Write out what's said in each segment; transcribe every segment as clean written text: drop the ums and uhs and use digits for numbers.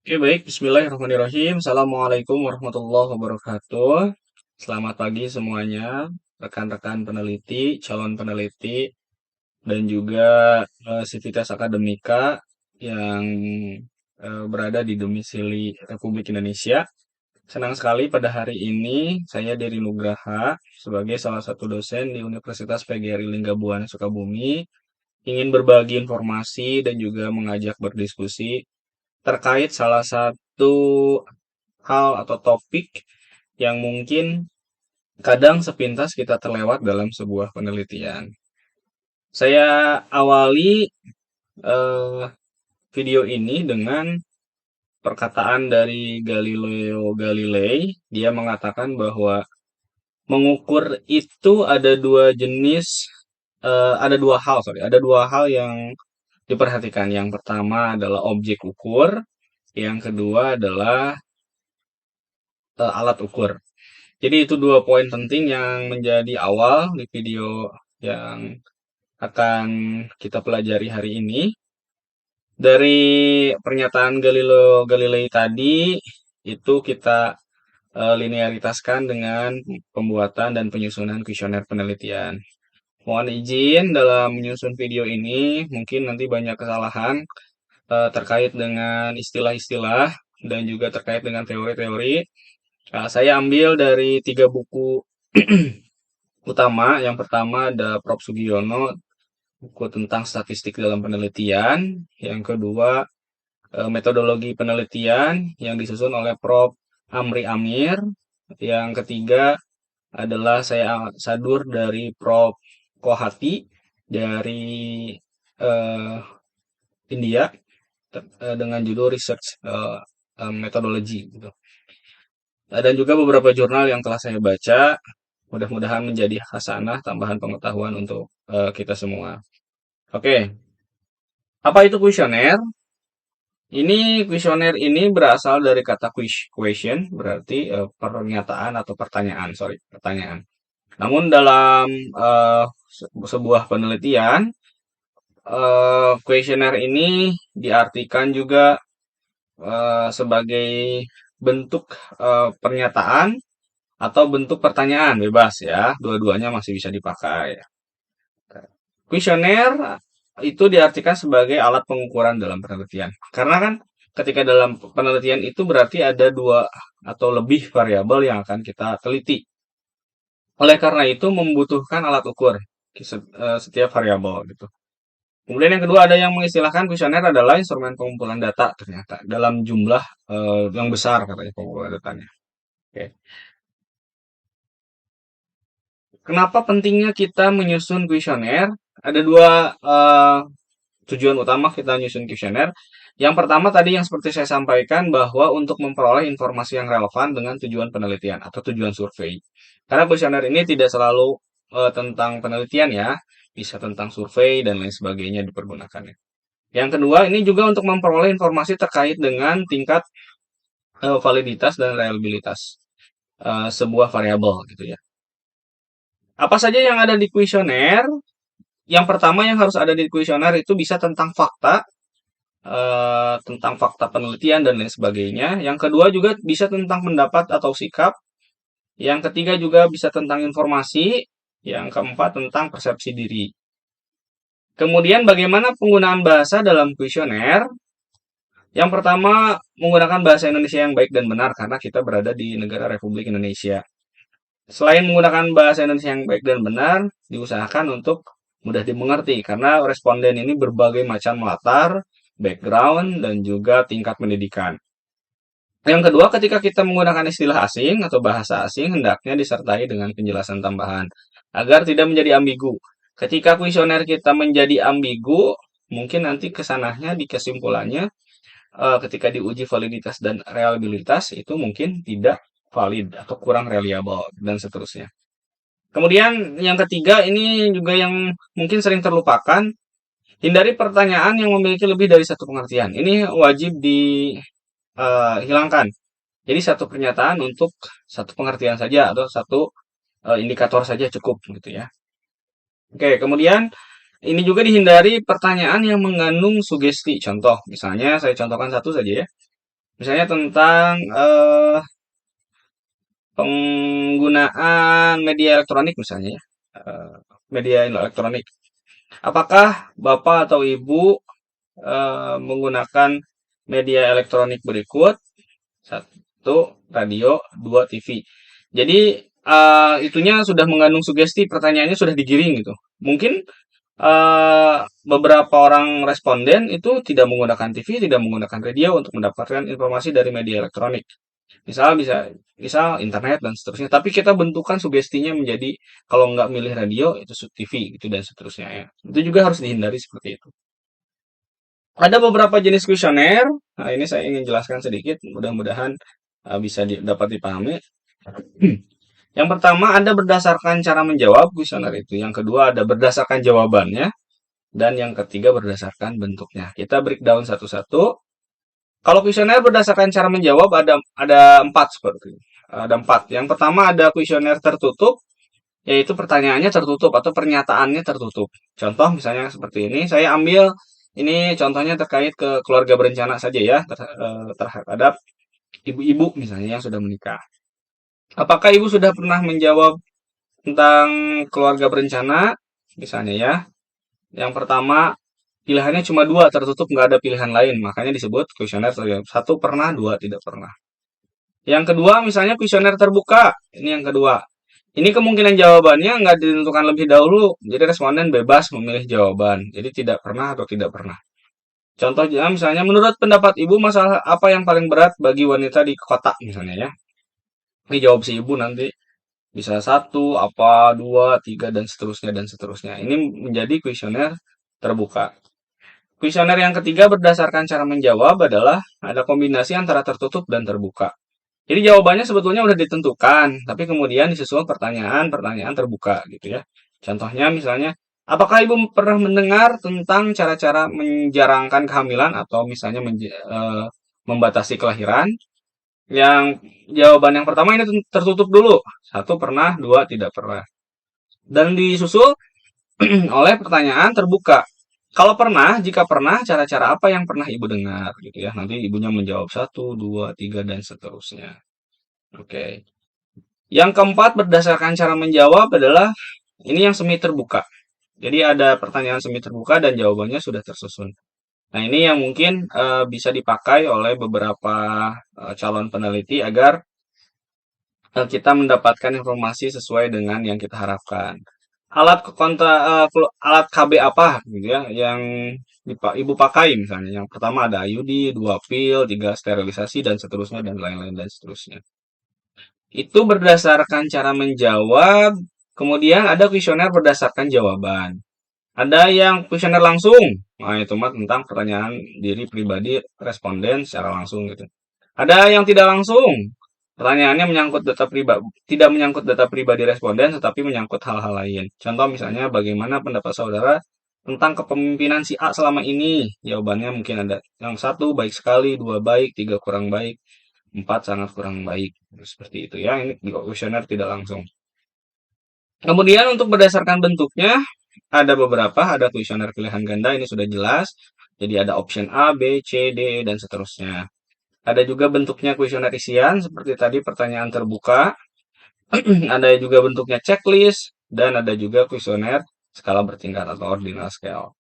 Oke, baik. Bismillahirrahmanirrahim. Assalamualaikum warahmatullahi wabarakatuh. Selamat pagi semuanya, rekan-rekan peneliti, calon peneliti, dan juga sivitas akademika yang berada di domisili Republik Indonesia. Senang sekali pada hari ini saya Dery Nugraha sebagai salah satu dosen di Universitas PGRI Linggabuana Sukabumi ingin berbagi informasi dan juga mengajak berdiskusi terkait salah satu hal atau topik yang mungkin kadang sepintas kita terlewat dalam sebuah penelitian. Saya awali eh, video ini dengan perkataan dari Galileo Galilei. Dia mengatakan bahwa mengukur itu ada dua jenis, ada dua hal, sorry, ada dua hal yang diperhatikan. Yang pertama adalah objek ukur, yang kedua adalah alat ukur. Jadi itu dua poin penting yang menjadi awal di video yang akan kita pelajari hari ini. Dari pernyataan Galileo Galilei tadi, itu kita linearitaskan dengan pembuatan dan penyusunan kuesioner penelitian. Mohon izin dalam menyusun video ini, mungkin nanti banyak kesalahan terkait dengan istilah-istilah dan juga terkait dengan teori-teori. Saya ambil dari tiga buku utama. Yang pertama ada Prof. Sugiono, buku tentang statistik dalam penelitian. Yang kedua, metodologi penelitian yang disusun oleh Prof. Amri Amir. Yang ketiga adalah saya sadur dari Prof. Kohati dari eh, India dengan judul Research Methodology gitu. Dan juga beberapa jurnal yang telah saya baca, mudah-mudahan menjadi hasanah tambahan pengetahuan untuk kita semua. Oke, apa itu kuesioner? Ini kuesioner ini berasal dari kata question, berarti pernyataan atau pertanyaan, sorry, pertanyaan. Namun dalam sebuah penelitian, kuesioner ini diartikan juga sebagai bentuk pernyataan atau bentuk pertanyaan bebas ya, dua-duanya masih bisa dipakai. Kuesioner itu diartikan sebagai alat pengukuran dalam penelitian. Karena kan ketika dalam penelitian itu berarti ada dua atau lebih variabel yang akan kita teliti. Oleh karena itu membutuhkan alat ukur setiap variabel gitu. Kemudian yang kedua ada yang mengistilahkan kuesioner adalah instrumen pengumpulan data ternyata dalam jumlah yang besar katanya pengumpulan datanya. Oke. Kenapa pentingnya kita menyusun kuesioner? Ada dua tujuan utama kita menyusun kuesioner. Yang pertama tadi yang seperti saya sampaikan bahwa untuk memperoleh informasi yang relevan dengan tujuan penelitian atau tujuan survei. Karena kuesioner ini tidak selalu tentang penelitian ya, bisa tentang survei dan lain sebagainya dipergunakannya. Yang kedua ini juga untuk memperoleh informasi terkait dengan tingkat validitas dan reliabilitas sebuah variabel gitu ya. Apa saja yang ada di kuesioner? Yang pertama yang harus ada di kuesioner itu bisa tentang fakta penelitian dan lain sebagainya. Yang kedua juga bisa tentang pendapat atau sikap. Yang ketiga juga bisa tentang informasi. Yang keempat tentang persepsi diri. Kemudian bagaimana penggunaan bahasa dalam kuesioner? Yang pertama menggunakan bahasa Indonesia yang baik dan benar karena kita berada di negara Republik Indonesia. Selain menggunakan bahasa Indonesia yang baik dan benar, diusahakan untuk mudah dimengerti karena responden ini berbagai macam latar, background, dan juga tingkat pendidikan. Yang kedua, ketika kita menggunakan istilah asing atau bahasa asing, hendaknya disertai dengan penjelasan tambahan agar tidak menjadi ambigu. Ketika kuesioner kita menjadi ambigu, mungkin nanti kesananya di kesimpulannya ketika diuji validitas dan reliabilitas itu mungkin tidak valid atau kurang reliable dan seterusnya. Kemudian yang ketiga ini juga yang mungkin sering terlupakan, hindari pertanyaan yang memiliki lebih dari satu pengertian. Ini wajib dihilangkan. Jadi satu pernyataan untuk satu pengertian saja atau satu indikator saja cukup gitu ya. Oke, kemudian ini juga dihindari pertanyaan yang mengandung sugesti. Contoh, misalnya saya contohkan satu saja ya. Misalnya tentang penggunaan media elektronik misalnya ya. Eh, Media elektronik. Apakah Bapak atau Ibu menggunakan media elektronik berikut? Satu, radio, dua, TV. Jadi itunya sudah mengandung sugesti, pertanyaannya sudah digiring gitu. Mungkin beberapa orang responden itu tidak menggunakan TV, tidak menggunakan radio untuk mendapatkan informasi dari media elektronik. Misal internet dan seterusnya. Tapi kita bentukkan sugestinya menjadi kalau nggak milih radio itu TV gitu dan seterusnya ya. Itu juga harus dihindari seperti itu. Ada beberapa jenis kuesioner. Nah, ini saya ingin jelaskan sedikit, mudah-mudahan bisa dapat dipahami. Yang pertama ada berdasarkan cara menjawab kuesioner itu. Yang kedua ada berdasarkan jawabannya. Dan yang ketiga berdasarkan bentuknya. Kita breakdown satu-satu. Kalau kuesioner berdasarkan cara menjawab ada empat seperti ini. Ada empat. Yang pertama ada kuesioner tertutup, yaitu pertanyaannya tertutup atau pernyataannya tertutup. Contoh misalnya seperti ini. Saya ambil ini contohnya terkait ke keluarga berencana saja ya, terhadap ibu-ibu misalnya yang sudah menikah. Apakah ibu sudah pernah menjawab tentang keluarga berencana? Misalnya ya. Yang pertama, pilihannya cuma dua, tertutup nggak ada pilihan lain. Makanya disebut kuesioner tertutup. Satu pernah, dua tidak pernah. Yang kedua, misalnya kuesioner terbuka. Ini yang kedua. Ini kemungkinan jawabannya nggak ditentukan lebih dahulu. Jadi responden bebas memilih jawaban. Jadi tidak pernah atau tidak pernah. Contohnya misalnya, menurut pendapat ibu masalah apa yang paling berat bagi wanita di kota misalnya ya. Ini jawab si ibu nanti. Bisa satu, apa, dua, tiga, dan seterusnya, dan seterusnya. Ini menjadi kuesioner terbuka. Kuesioner yang ketiga berdasarkan cara menjawab adalah ada kombinasi antara tertutup dan terbuka. Jadi jawabannya sebetulnya udah ditentukan, tapi kemudian disusul pertanyaan-pertanyaan terbuka gitu ya. Contohnya misalnya, apakah Ibu pernah mendengar tentang cara-cara menjarangkan kehamilan atau misalnya membatasi kelahiran? Yang jawaban yang pertama ini tertutup dulu. Satu pernah, dua tidak pernah. Dan disusul oleh pertanyaan terbuka. Kalau pernah, jika pernah, cara-cara apa yang pernah ibu dengar gitu ya. Nanti ibunya menjawab satu, dua, tiga, dan seterusnya. Oke. Yang keempat berdasarkan cara menjawab adalah ini yang semi terbuka. Jadi ada pertanyaan semi terbuka dan jawabannya sudah tersusun. Nah, ini yang mungkin bisa dipakai oleh beberapa calon peneliti agar kita mendapatkan informasi sesuai dengan yang kita harapkan. Alat KB apa gitu ya yang ibu pakai misalnya. Yang pertama ada IUD, dua pil, tiga sterilisasi dan seterusnya dan lain-lain dan seterusnya. Itu berdasarkan cara menjawab. Kemudian ada kuesioner berdasarkan jawaban. Ada yang kuesioner langsung. Nah, itu mah tentang pertanyaan diri pribadi responden secara langsung gitu. Ada yang tidak langsung. Pertanyaannya menyangkut data pribadi, tidak menyangkut data pribadi responden, tetapi menyangkut hal-hal lain. Contoh misalnya, bagaimana pendapat saudara tentang kepemimpinan si A selama ini? Jawabannya mungkin ada yang satu baik sekali, dua baik, tiga kurang baik, empat sangat kurang baik. Seperti itu ya. Ini di kuesioner tidak langsung. Kemudian untuk berdasarkan bentuknya, ada beberapa, ada kuesioner pilihan ganda, ini sudah jelas. Jadi ada option A, B, C, D, dan seterusnya. Ada juga bentuknya kuesioner isian, seperti tadi pertanyaan terbuka. Ada juga bentuknya checklist, dan ada juga kuesioner skala bertingkat atau ordinal scale.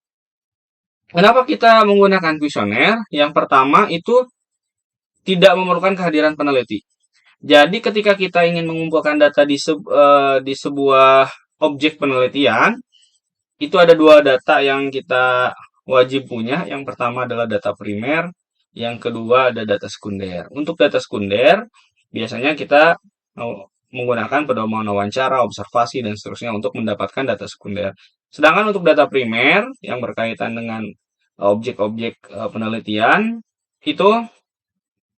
Kenapa kita menggunakan kuesioner? Yang pertama itu tidak memerlukan kehadiran peneliti. Jadi ketika kita ingin mengumpulkan data di sebuah objek penelitian, itu ada dua data yang kita wajib punya. Yang pertama adalah data primer, yang kedua ada data sekunder. Untuk data sekunder, biasanya kita menggunakan pedoman wawancara, observasi, dan seterusnya untuk mendapatkan data sekunder. Sedangkan untuk data primer yang berkaitan dengan objek-objek penelitian, itu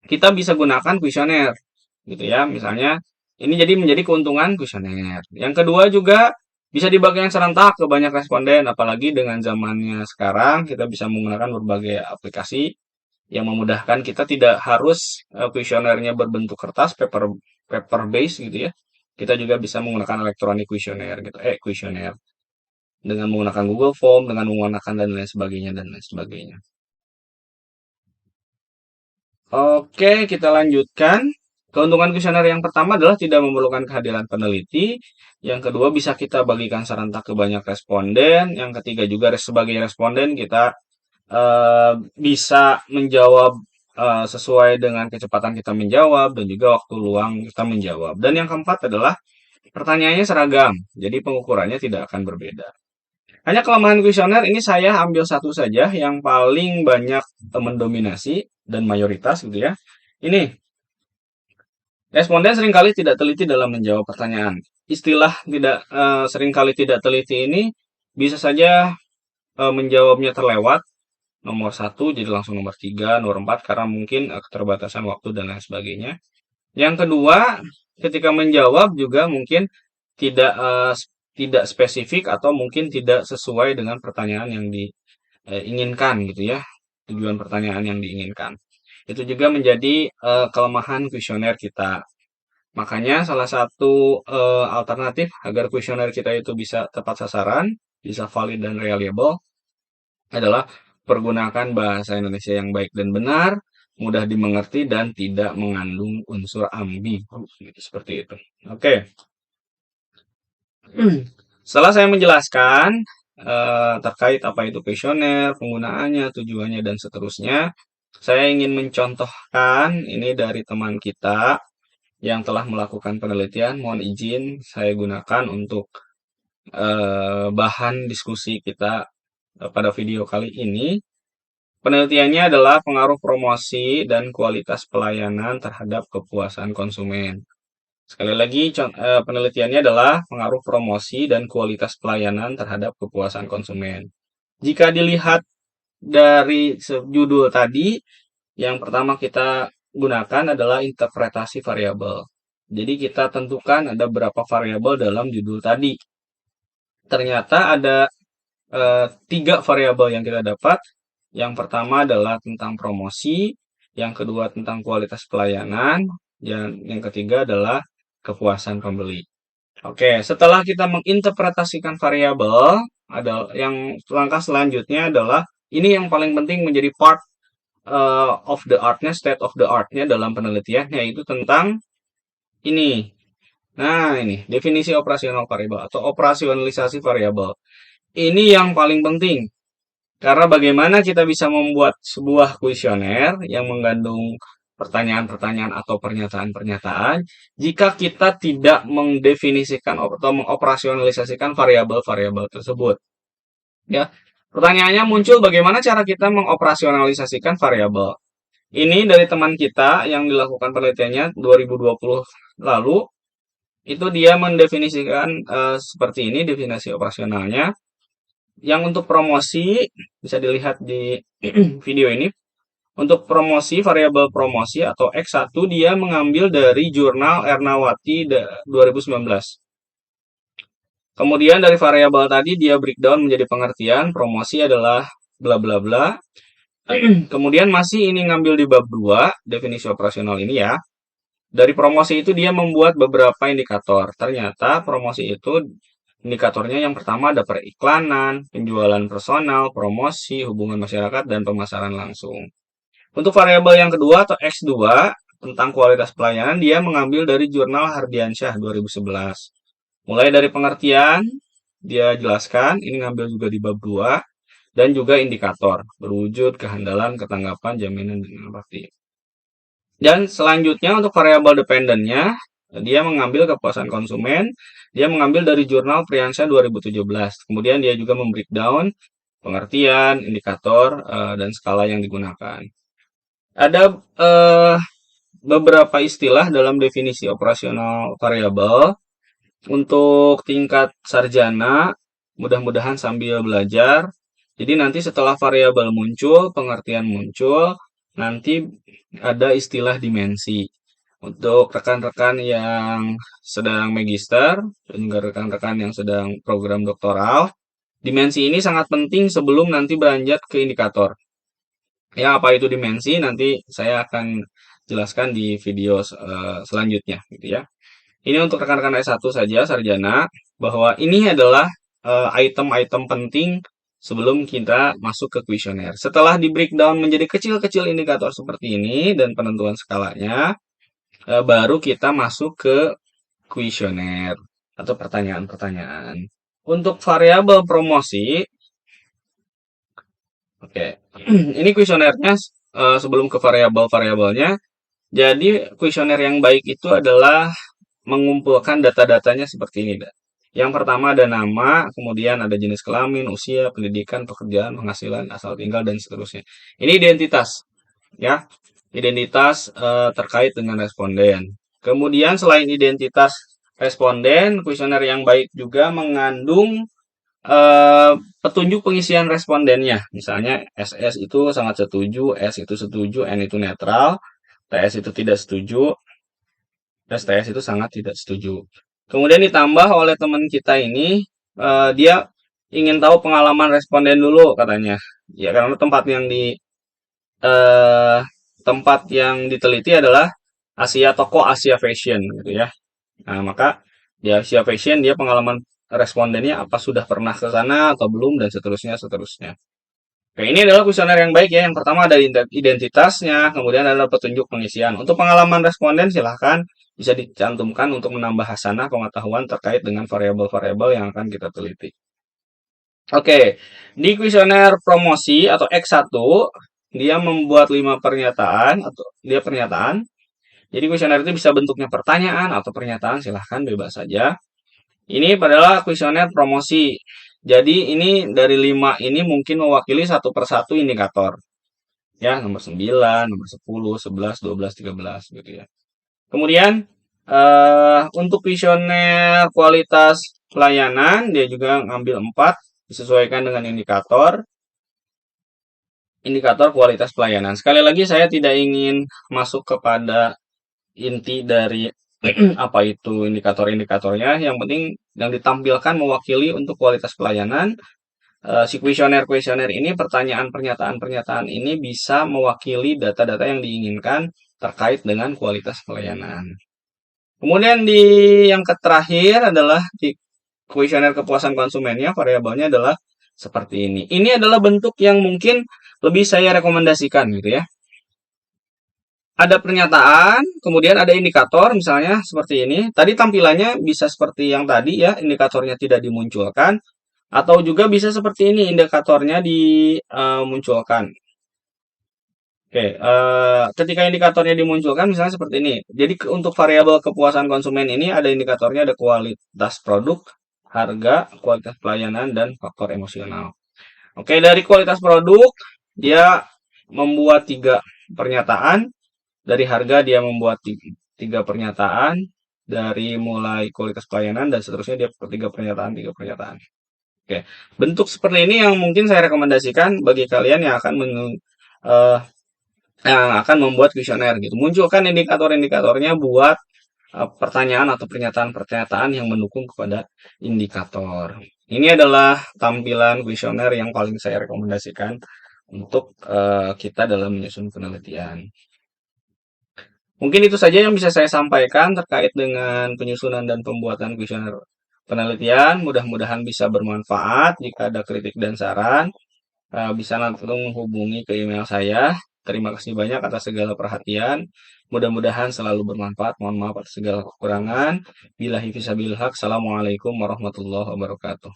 kita bisa gunakan kuesioner, gitu ya. Misalnya, ini jadi menjadi keuntungan kuesioner. Yang kedua juga bisa dibagikan serentak ke banyak responden, apalagi dengan zamannya sekarang kita bisa menggunakan berbagai aplikasi yang memudahkan kita tidak harus kuesionernya berbentuk kertas, paper base gitu ya. Kita juga bisa menggunakan elektronik kuesioner gitu, kuesioner dengan menggunakan Google Form, dengan menggunakan dan lain sebagainya dan lain sebagainya. Oke, kita lanjutkan. Keuntungan kuesioner yang pertama adalah tidak memerlukan kehadiran peneliti. Yang kedua, bisa kita bagikan serentak ke banyak responden. Yang ketiga juga sebagai responden kita bisa menjawab sesuai dengan kecepatan kita menjawab dan juga waktu luang kita menjawab. Dan yang keempat adalah pertanyaannya seragam, jadi pengukurannya tidak akan berbeda. Hanya kelemahan kuesioner ini saya ambil satu saja yang paling banyak mendominasi dan mayoritas gitu ya. Ini, responden seringkali tidak teliti dalam menjawab pertanyaan. Istilah tidak seringkali tidak teliti ini bisa saja menjawabnya terlewat nomor satu jadi langsung nomor tiga, nomor empat karena mungkin keterbatasan waktu dan lain sebagainya. Yang kedua, ketika menjawab juga mungkin tidak tidak spesifik atau mungkin tidak sesuai dengan pertanyaan yang diinginkan gitu ya, tujuan pertanyaan yang diinginkan. Itu juga menjadi kelemahan kuesioner kita. Makanya salah satu alternatif agar kuesioner kita itu bisa tepat sasaran, bisa valid dan reliable adalah pergunakan bahasa Indonesia yang baik dan benar, mudah dimengerti dan tidak mengandung unsur ambigu. Gitu, seperti itu. Oke. Setelah saya menjelaskan terkait apa itu kuesioner, penggunaannya, tujuannya, dan seterusnya, saya ingin mencontohkan ini dari teman kita yang telah melakukan penelitian. Mohon izin saya gunakan untuk bahan diskusi kita pada video kali ini. Penelitiannya adalah pengaruh promosi dan kualitas pelayanan terhadap kepuasan konsumen. Sekali lagi, penelitiannya adalah pengaruh promosi dan kualitas pelayanan terhadap kepuasan konsumen. Jika dilihat dari judul tadi, yang pertama kita gunakan adalah interpretasi variabel. Jadi kita tentukan ada berapa variabel dalam judul tadi. Ternyata ada tiga variabel yang kita dapat. Yang pertama adalah tentang promosi, yang kedua tentang kualitas pelayanan, dan yang ketiga adalah kepuasan pembeli. Oke, setelah kita menginterpretasikan variabel, ada yang langkah selanjutnya adalah ini yang paling penting menjadi part of the art-nya, state of the art-nya dalam penelitian, yaitu tentang ini. Nah, ini definisi operasional variabel atau operasionalisasi variabel. Ini yang paling penting. Karena bagaimana kita bisa membuat sebuah kuesioner yang mengandung pertanyaan-pertanyaan atau pernyataan-pernyataan jika kita tidak mendefinisikan atau mengoperasionalisasikan variabel-variabel tersebut. Ya, pertanyaannya muncul bagaimana cara kita mengoperasionalisasikan variabel. Ini dari teman kita yang dilakukan penelitiannya 2020 lalu, itu dia mendefinisikan seperti ini definisi operasionalnya. Yang untuk promosi bisa dilihat di video ini. Untuk promosi, variabel promosi atau X1 dia mengambil dari jurnal Ernawati 2019. Kemudian dari variabel tadi dia breakdown menjadi pengertian promosi adalah bla bla bla. Kemudian masih ini ngambil di bab 2 definisi operasional ini ya. Dari promosi itu dia membuat beberapa indikator. Ternyata promosi itu indikatornya yang pertama ada periklanan, penjualan personal, promosi, hubungan masyarakat, dan pemasaran langsung. Untuk variabel yang kedua atau X2 tentang kualitas pelayanan dia mengambil dari jurnal Hardiansyah 2011. Mulai dari pengertian dia jelaskan, ini ngambil juga di bab 2 dan juga indikator berwujud kehandalan, ketanggapan, jaminan, dan inovasi. Dan selanjutnya untuk variabel dependennya dia mengambil kepuasan konsumen, dia mengambil dari jurnal Priyansyah 2017. Kemudian dia juga membreakdown pengertian, indikator, dan skala yang digunakan. Ada beberapa istilah dalam definisi operasional variabel. Untuk tingkat sarjana, mudah-mudahan sambil belajar. Jadi nanti setelah variabel muncul, pengertian muncul, nanti ada istilah dimensi. Untuk rekan-rekan yang sedang magister dan juga rekan-rekan yang sedang program doktoral, dimensi ini sangat penting sebelum nanti beranjak ke indikator. Ya, apa itu dimensi nanti saya akan jelaskan di video selanjutnya gitu ya. Ini untuk rekan-rekan S1 saja sarjana bahwa ini adalah item-item penting sebelum kita masuk ke kuesioner. Setelah di breakdown menjadi kecil-kecil indikator seperti ini dan penentuan skalanya, baru kita masuk ke kuesioner atau pertanyaan-pertanyaan. Untuk variabel promosi, oke, ini kuesionernya sebelum ke variabel-variabelnya. Jadi kuesioner yang baik itu adalah mengumpulkan data-datanya seperti ini. Yang pertama ada nama, kemudian ada jenis kelamin, usia, pendidikan, pekerjaan, penghasilan, asal tinggal, dan seterusnya. Ini identitas, ya, identitas terkait dengan responden. Kemudian selain identitas responden, kuesioner yang baik juga mengandung petunjuk pengisian respondennya. Misalnya SS itu sangat setuju, S itu setuju, N itu netral, TS itu tidak setuju, STS itu sangat tidak setuju. Kemudian ditambah oleh teman kita ini, dia ingin tahu pengalaman responden dulu katanya. Ya karena eh, tempat yang diteliti adalah toko Asia Fashion gitu ya. Nah, maka di Asia Fashion dia pengalaman respondennya apa sudah pernah ke sana atau belum dan seterusnya seterusnya. Oke, ini adalah kuesioner yang baik ya. Yang pertama ada identitasnya, kemudian ada petunjuk pengisian. Untuk pengalaman responden silahkan bisa dicantumkan untuk menambah hasanah pengetahuan terkait dengan variabel-variabel yang akan kita teliti. Oke, di kuesioner promosi atau X1 dia membuat 5 pernyataan atau dia pernyataan. Jadi kuesioner itu bisa bentuknya pertanyaan atau pernyataan, silahkan bebas saja. Ini adalah kuesioner promosi. Jadi ini dari 5 ini mungkin mewakili satu persatu indikator. Ya, nomor 9, nomor 10, 11, 12, 13 gitu ya. Kemudian untuk kuesioner kualitas pelayanan dia juga ngambil 4 disesuaikan dengan indikator kualitas pelayanan. Sekali lagi saya tidak ingin masuk kepada inti dari apa itu indikator-indikatornya. Yang penting yang ditampilkan mewakili untuk kualitas pelayanan. Si kuesioner-kuesioner ini, pernyataan-pernyataan ini bisa mewakili data-data yang diinginkan terkait dengan kualitas pelayanan. Kemudian di yang terakhir adalah di kuesioner kepuasan konsumennya, variabelnya adalah seperti ini. Ini adalah bentuk yang mungkin lebih saya rekomendasikan gitu ya. Ada pernyataan, kemudian ada indikator, misalnya seperti ini. Tadi tampilannya bisa seperti yang tadi ya, indikatornya tidak dimunculkan, atau juga bisa seperti ini, indikatornya dimunculkan. Oke, ketika indikatornya dimunculkan, misalnya seperti ini. Jadi untuk variabel kepuasan konsumen ini ada indikatornya, ada kualitas produk, harga, kualitas pelayanan, dan faktor emosional. Oke, dari kualitas produk, dia membuat 3 pernyataan. Dari harga dia membuat 3 pernyataan. Dari mulai kualitas pelayanan dan seterusnya dia 3 pernyataan, 3 pernyataan. Oke, bentuk seperti ini yang mungkin saya rekomendasikan bagi kalian yang eh, akan membuat kuesioner gitu. Munculkan indikator-indikatornya buat pertanyaan atau pernyataan-pernyataan yang mendukung kepada indikator. Ini adalah tampilan kuesioner yang paling saya rekomendasikan untuk kita dalam menyusun penelitian. Mungkin itu saja yang bisa saya sampaikan terkait dengan penyusunan dan pembuatan kuesioner penelitian. Mudah-mudahan bisa bermanfaat. Jika ada kritik dan saran, bisa langsung menghubungi ke email saya. Terima kasih banyak atas segala perhatian. Mudah-mudahan selalu bermanfaat. Mohon maaf atas segala kekurangan. Billahi fisabilillah. Assalamualaikum warahmatullahi wabarakatuh.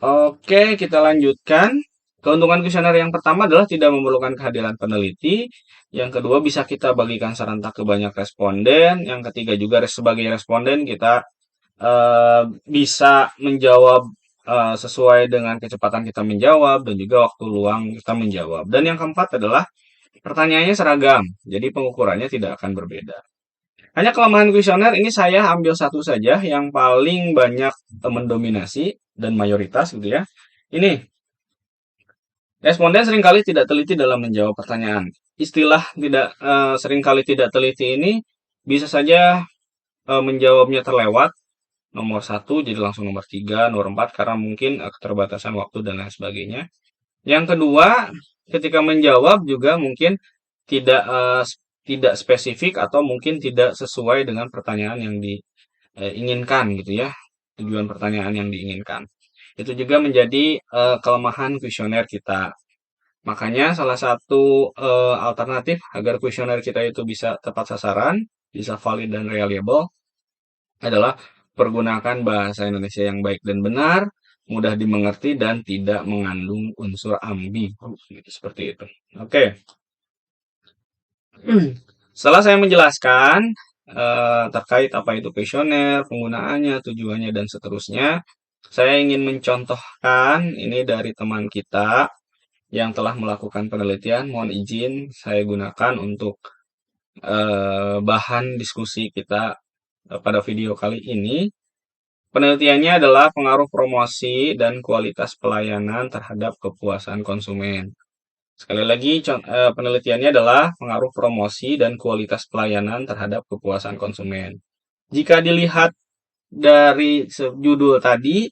Oke, kita lanjutkan. Keuntungan kuesioner yang pertama adalah tidak memerlukan kehadiran peneliti. Yang kedua, bisa kita bagikan serentak ke banyak responden. Yang ketiga juga sebagai responden kita bisa menjawab sesuai dengan kecepatan kita menjawab dan juga waktu luang kita menjawab. Dan yang keempat adalah pertanyaannya seragam, jadi pengukurannya tidak akan berbeda. Hanya kelemahan kuesioner ini saya ambil satu saja yang paling banyak mendominasi dan mayoritas gitu ya. Ini responden seringkali tidak teliti dalam menjawab pertanyaan. Istilah tidak seringkali tidak teliti ini bisa saja menjawabnya terlewat nomor 1 jadi langsung nomor 3, nomor 4 karena mungkin keterbatasan waktu dan lain sebagainya. Yang kedua, ketika menjawab juga mungkin tidak tidak spesifik atau mungkin tidak sesuai dengan pertanyaan yang diinginkan gitu ya, tujuan pertanyaan yang diinginkan. Itu juga menjadi kelemahan kuesioner kita. Makanya salah satu alternatif agar kuesioner kita itu bisa tepat sasaran, bisa valid dan reliable adalah pergunakan bahasa Indonesia yang baik dan benar, mudah dimengerti dan tidak mengandung unsur ambigu. Gitu, seperti itu. Oke. Setelah saya menjelaskan terkait apa itu kuesioner, penggunaannya, tujuannya, dan seterusnya, saya ingin mencontohkan ini dari teman kita yang telah melakukan penelitian. Mohon izin saya gunakan untuk bahan diskusi kita pada video kali ini. Penelitiannya adalah pengaruh promosi dan kualitas pelayanan terhadap kepuasan konsumen. Sekali lagi, penelitiannya adalah pengaruh promosi dan kualitas pelayanan terhadap kepuasan konsumen. Jika dilihat dari judul tadi,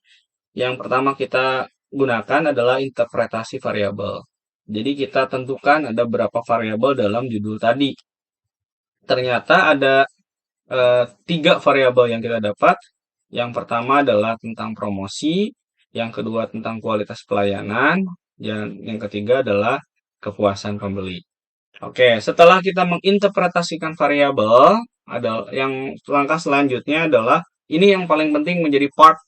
yang pertama kita gunakan adalah interpretasi variabel. Jadi kita tentukan ada berapa variabel dalam judul tadi. Ternyata ada 3 variabel yang kita dapat. Yang pertama adalah tentang promosi, yang kedua tentang kualitas pelayanan, dan yang ketiga adalah kepuasan pembeli. Oke, setelah kita menginterpretasikan variabel, ada yang langkah selanjutnya adalah ini yang paling penting menjadi part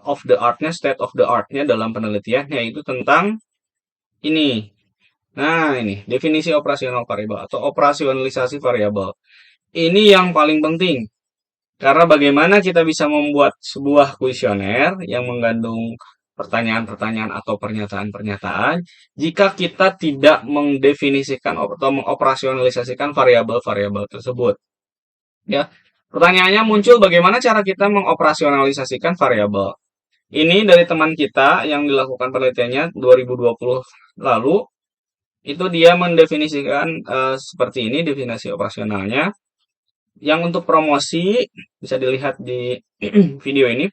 of the art-nya, state of the art-nya dalam penelitian, yaitu tentang ini. Nah, ini definisi operasional variabel atau operasionalisasi variabel. Ini yang paling penting. Karena bagaimana kita bisa membuat sebuah kuesioner yang mengandung pertanyaan-pertanyaan atau pernyataan-pernyataan jika kita tidak mendefinisikan atau mengoperasionalisasikan variabel-variabel tersebut. Ya, pertanyaannya muncul bagaimana cara kita mengoperasionalisasikan variabel. Ini dari teman kita yang dilakukan penelitiannya 2020 lalu, itu dia mendefinisikan seperti ini definisi operasionalnya. Yang untuk promosi, bisa dilihat di video ini.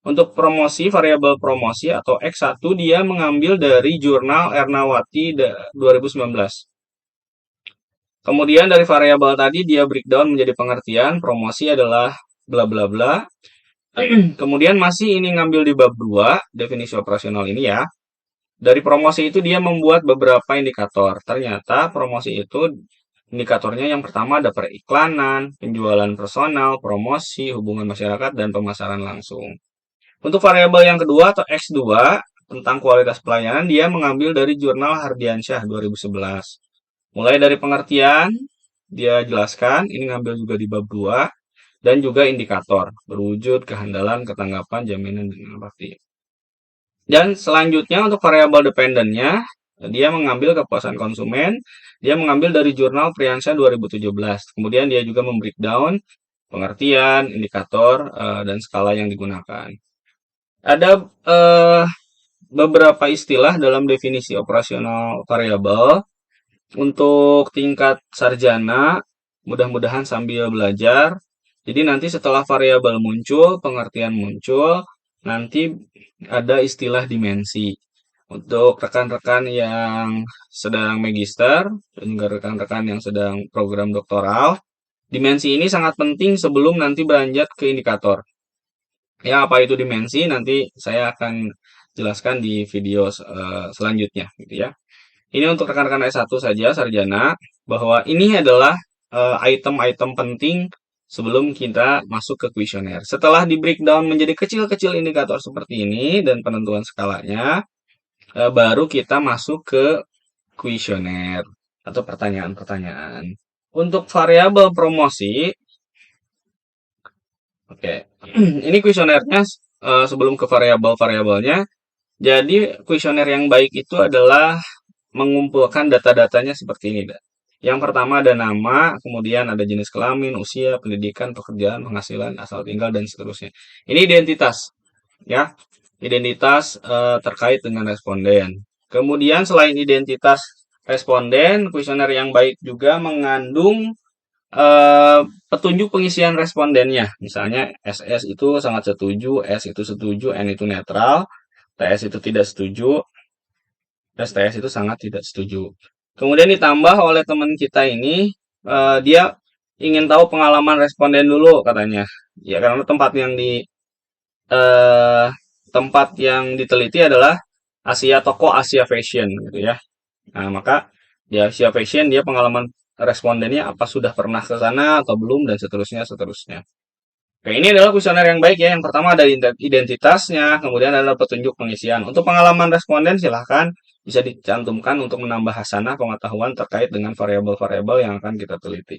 Untuk promosi, variabel promosi atau X1 dia mengambil dari jurnal Ernawati 2019. Kemudian dari variabel tadi dia breakdown menjadi pengertian, promosi adalah bla bla bla. Kemudian masih ini ngambil di bab 2, definisi operasional ini ya. Dari promosi itu dia membuat beberapa indikator. Ternyata promosi itu indikatornya yang pertama ada periklanan, penjualan personal, promosi, hubungan masyarakat, dan pemasaran langsung. Untuk variabel yang kedua atau X2 tentang kualitas pelayanan dia mengambil dari jurnal Hardiansyah 2011. Mulai dari pengertian, dia jelaskan, ini ngambil juga di bab 2, dan juga indikator, berwujud, kehandalan, ketanggapan, jaminan, dan bakti. Dan selanjutnya untuk variabel dependennya, dia mengambil kepuasan konsumen, dia mengambil dari jurnal Priyansyah 2017. Kemudian dia juga membreakdown pengertian, indikator, dan skala yang digunakan. Ada beberapa istilah dalam definisi operasional variabel. Untuk tingkat sarjana, mudah-mudahan sambil belajar. Jadi nanti setelah variabel muncul, pengertian muncul, nanti ada istilah dimensi. Untuk rekan-rekan yang sedang magister, dan juga rekan-rekan yang sedang program doktoral, dimensi ini sangat penting sebelum nanti beranjak ke indikator. Ya, apa itu dimensi? Nanti saya akan jelaskan di video selanjutnya, gitu ya. Ini untuk rekan-rekan S1 saja, sarjana, bahwa ini adalah item-item penting sebelum kita masuk ke kuesioner. Setelah di breakdown menjadi kecil-kecil indikator seperti ini dan penentuan skalanya, baru kita masuk ke kuesioner atau pertanyaan-pertanyaan. Untuk variabel promosi, oke, ini kuesionernya sebelum ke variabel-variabelnya. Jadi kuesioner yang baik itu adalah mengumpulkan data-datanya seperti ini. Yang pertama ada nama, kemudian ada jenis kelamin, usia, pendidikan, pekerjaan, penghasilan, asal tinggal, dan seterusnya. Ini identitas, ya, identitas terkait dengan responden. Kemudian selain identitas responden, kuesioner yang baik juga mengandung petunjuk pengisian respondennya. Misalnya SS itu sangat setuju, S itu setuju, N itu netral, TS itu tidak setuju, STS itu sangat tidak setuju. Kemudian ditambah oleh teman kita ini, dia ingin tahu pengalaman responden dulu katanya. Ya karena eh, tempat yang diteliti adalah toko Asia Fashion gitu ya. Nah, maka di Asia Fashion dia pengalaman respondennya apa sudah pernah ke sana atau belum dan seterusnya. Oke, ini adalah kuesioner yang baik ya. Yang pertama ada identitasnya, kemudian ada petunjuk pengisian. Untuk pengalaman responden silahkan bisa dicantumkan untuk menambah hasanah pengetahuan terkait dengan variabel-variabel yang akan kita teliti.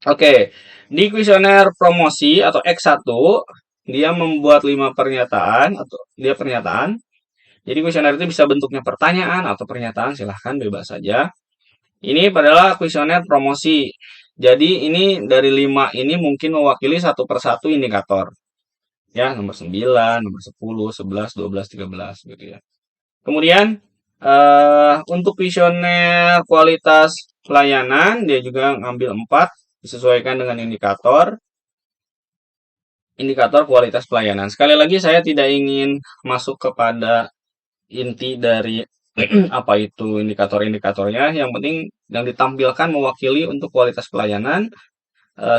Oke, di kuesioner promosi atau X1 dia membuat 5 pernyataan atau dia pernyataan. Jadi kuesioner itu bisa bentuknya pertanyaan atau pernyataan, silahkan bebas saja. Ini adalah kuesioner promosi. Jadi ini dari 5 ini mungkin mewakili satu persatu indikator. Ya, nomor 9, nomor 10, 11, 12, 13 gitu ya. Kemudian untuk kuesioner kualitas pelayanan dia juga ngambil 4 disesuaikan dengan indikator kualitas pelayanan. Sekali lagi saya tidak ingin masuk kepada inti dari apa itu indikator-indikatornya. Yang penting yang ditampilkan mewakili untuk kualitas pelayanan.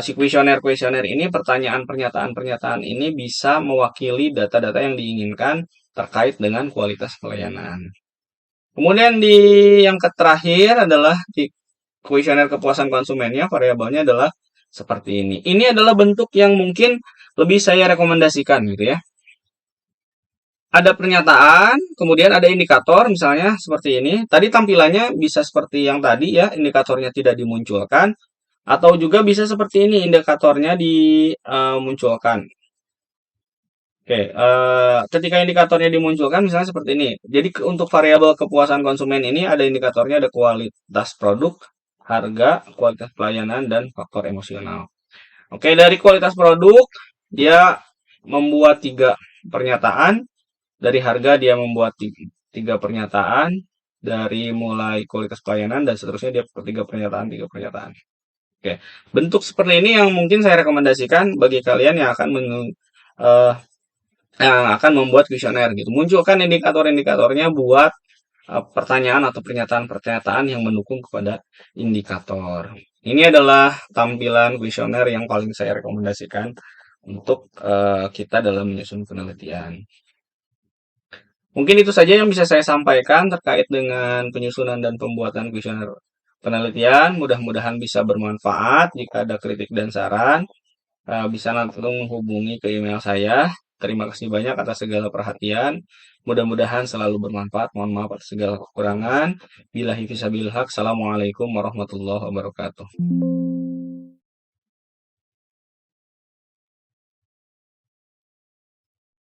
Si kuesioner-kuesioner ini, pernyataan-pernyataan ini bisa mewakili data-data yang diinginkan terkait dengan kualitas pelayanan. Kemudian di yang terakhir adalah di kuesioner kepuasan konsumennya, variabelnya adalah seperti ini. Ini adalah bentuk yang mungkin lebih saya rekomendasikan gitu ya. Ada pernyataan, kemudian ada indikator, misalnya seperti ini. Tadi tampilannya bisa seperti yang tadi ya, indikatornya tidak dimunculkan, atau juga bisa seperti ini, indikatornya dimunculkan. Oke, ketika indikatornya dimunculkan, misalnya seperti ini. Jadi untuk variabel kepuasan konsumen ini ada indikatornya, ada kualitas produk, harga, kualitas pelayanan, dan faktor emosional. Oke, dari kualitas produk, dia membuat 3 pernyataan. Dari harga dia membuat 3 pernyataan. Dari mulai kualitas pelayanan dan seterusnya dia 3 pernyataan, 3 pernyataan. Oke, bentuk seperti ini yang mungkin saya rekomendasikan bagi kalian eh, yang akan membuat kuesioner gitu. Munculkan indikator-indikatornya buat pertanyaan atau pernyataan-pernyataan yang mendukung kepada indikator. Ini adalah tampilan kuesioner yang paling saya rekomendasikan untuk kita dalam menyusun penelitian. Mungkin itu saja yang bisa saya sampaikan terkait dengan penyusunan dan pembuatan kuesioner penelitian. Mudah-mudahan bisa bermanfaat. Jika ada kritik dan saran, bisa langsung menghubungi ke email saya. Terima kasih banyak atas segala perhatian. Mudah-mudahan selalu bermanfaat. Mohon maaf atas segala kekurangan. Billahi fisabilillah. Assalamualaikum warahmatullahi wabarakatuh.